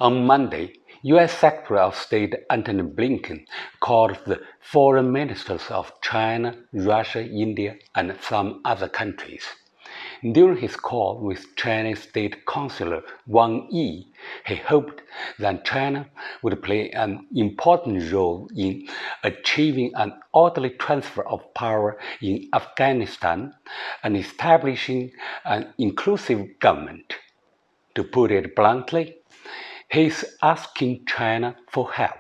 On Monday, U.S. Secretary of State Antony Blinken called the foreign ministers of China, Russia, India, and some other countries. During his call with Chinese State Councilor Wang Yi, he hoped that China would play an important role in achieving an orderly transfer of power in Afghanistan and establishing an inclusive government. To put it bluntly, he is asking China for help.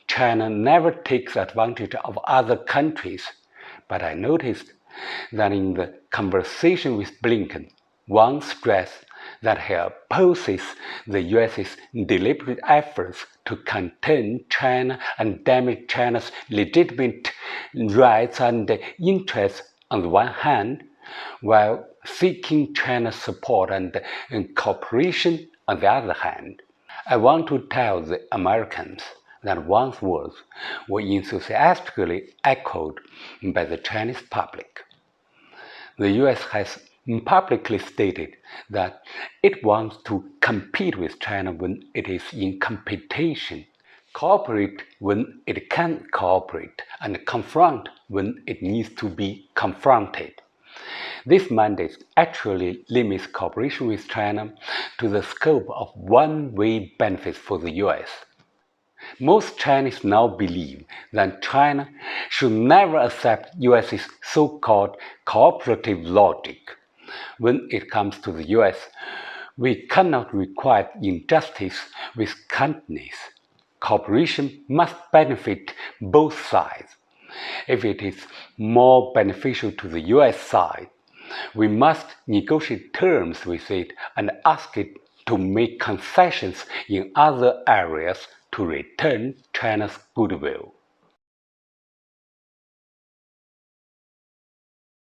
China never takes advantage of other countries, but I noticed that in the conversation with Blinken, Wang stressed that he opposes the US's deliberate efforts to contain China and damage China's legitimate rights and interests on the one hand, while seeking China's support and cooperation on the other hand. I want to tell the Americans that Wang's words were enthusiastically echoed by the Chinese public. The U.S. has publicly stated that it wants to compete with China when it is in competition, cooperate when it can cooperate, and confront when it needs to be confronted. This mandate actually limits cooperation with China to the scope of one-way benefits for the U.S. Most Chinese now believe that China should never accept US's so-called cooperative logic. When it comes to the US, we cannot requite injustice with kindness. Cooperation must benefit both sides. If it is more beneficial to the US side, we must negotiate terms with it and ask it to make concessions in other areas to return China's goodwill.